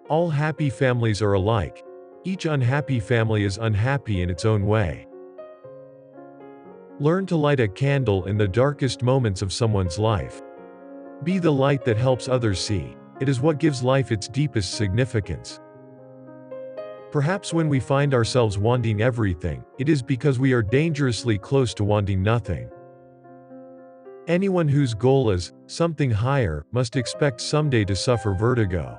All happy families are alike. Each unhappy family is unhappy in its own way. Learn to light a candle in the darkest moments of someone's life. Be the light that helps others see. It is what gives life its deepest significance. Perhaps when we find ourselves wanting everything, it is because we are dangerously close to wanting nothing. Anyone whose goal is something higher must expect someday to suffer vertigo.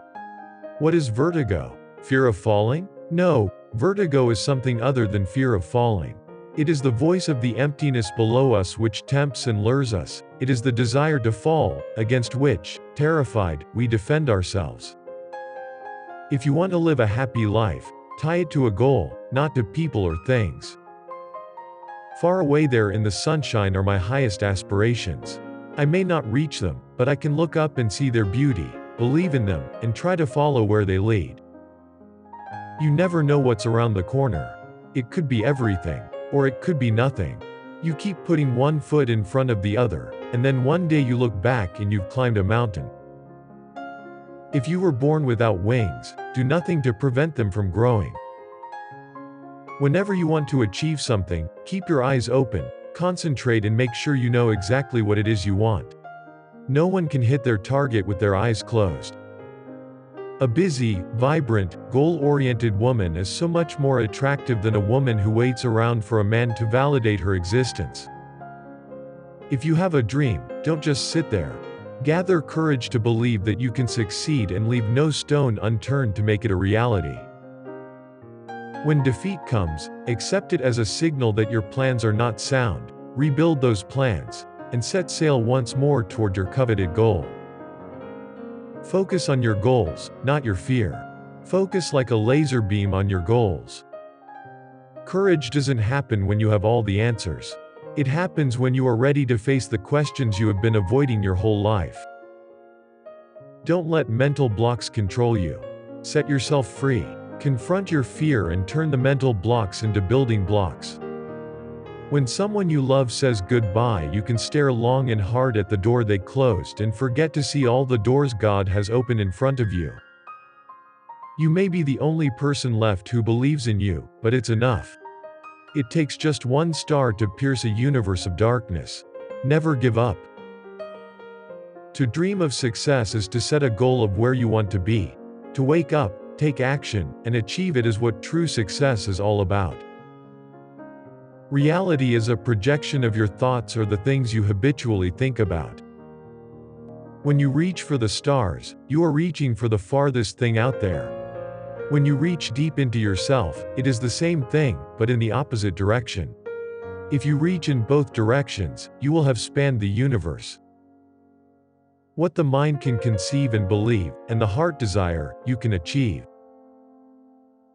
What is vertigo? Fear of falling? No, vertigo is something other than fear of falling. It is the voice of the emptiness below us which tempts and lures us. It is the desire to fall, against which, terrified, we defend ourselves. If you want to live a happy life, tie it to a goal, not to people or things. Far away there in the sunshine are my highest aspirations. I may not reach them, but I can look up and see their beauty, believe in them, and try to follow where they lead. You never know what's around the corner. It could be everything, or it could be nothing. You keep putting one foot in front of the other, and then one day you look back and you've climbed a mountain. If you were born without wings, do nothing to prevent them from growing. Whenever you want to achieve something, keep your eyes open, concentrate and make sure you know exactly what it is you want. No one can hit their target with their eyes closed. A busy, vibrant, goal-oriented woman is so much more attractive than a woman who waits around for a man to validate her existence. If you have a dream, don't just sit there. Gather courage to believe that you can succeed and leave no stone unturned to make it a reality. When defeat comes, accept it as a signal that your plans are not sound, rebuild those plans, and set sail once more toward your coveted goal. Focus on your goals, not your fear. Focus like a laser beam on your goals. Courage doesn't happen when you have all the answers. It happens when you are ready to face the questions you have been avoiding your whole life. Don't let mental blocks control you. Set yourself free. Confront your fear and turn the mental blocks into building blocks. When someone you love says goodbye, you can stare long and hard at the door they closed and forget to see all the doors God has opened in front of you. You may be the only person left who believes in you, but it's enough. It takes just one star to pierce a universe of darkness. Never give up. To dream of success is to set a goal of where you want to be. To wake up, take action, and achieve it is what true success is all about. Reality is a projection of your thoughts or the things you habitually think about. When you reach for the stars, you are reaching for the farthest thing out there. When you reach deep into yourself, it is the same thing, but in the opposite direction. If you reach in both directions, you will have spanned the universe. What the mind can conceive and believe, and the heart desire, you can achieve.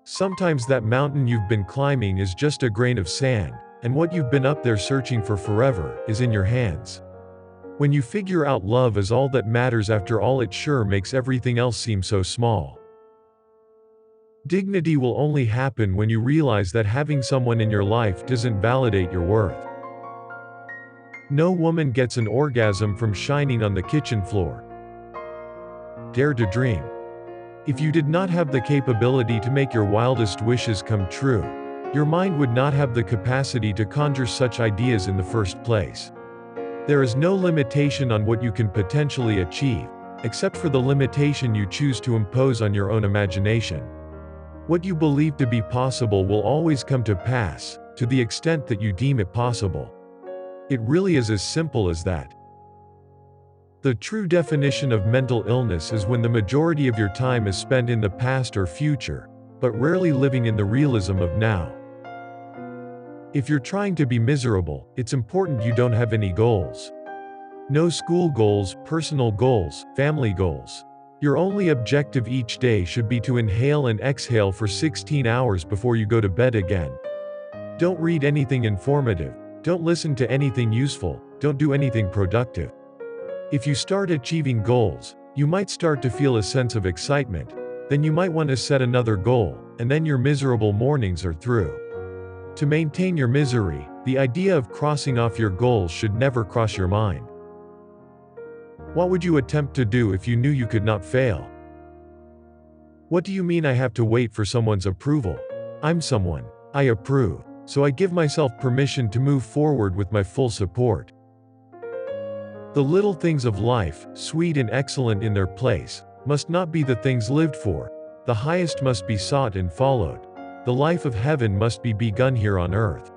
Sometimes that mountain you've been climbing is just a grain of sand, and what you've been up there searching for forever is in your hands. When you figure out love is all that matters after all, it sure makes everything else seem so small. Dignity will only happen when you realize that having someone in your life doesn't validate your worth. No woman gets an orgasm from shining on the kitchen floor. Dare to dream. If you did not have the capability to make your wildest wishes come true, your mind would not have the capacity to conjure such ideas in the first place. There is no limitation on what you can potentially achieve, except for the limitation you choose to impose on your own imagination. What you believe to be possible will always come to pass, to the extent that you deem it possible. It really is as simple as that. The true definition of mental illness is when the majority of your time is spent in the past or future, but rarely living in the realism of now. If you're trying to be miserable, it's important you don't have any goals. No school goals, personal goals, family goals. Your only objective each day should be to inhale and exhale for 16 hours before you go to bed again. Don't read anything informative. Don't listen to anything useful. Don't do anything productive. If you start achieving goals, you might start to feel a sense of excitement. Then you might want to set another goal, and then your miserable mornings are through. To maintain your misery, the idea of crossing off your goals should never cross your mind. What would you attempt to do if you knew you could not fail? What do you mean I have to wait for someone's approval? I'm someone. I approve. So I give myself permission to move forward with my full support. The little things of life, sweet and excellent in their place, must not be the things lived for. The highest must be sought and followed. The life of heaven must be begun here on earth.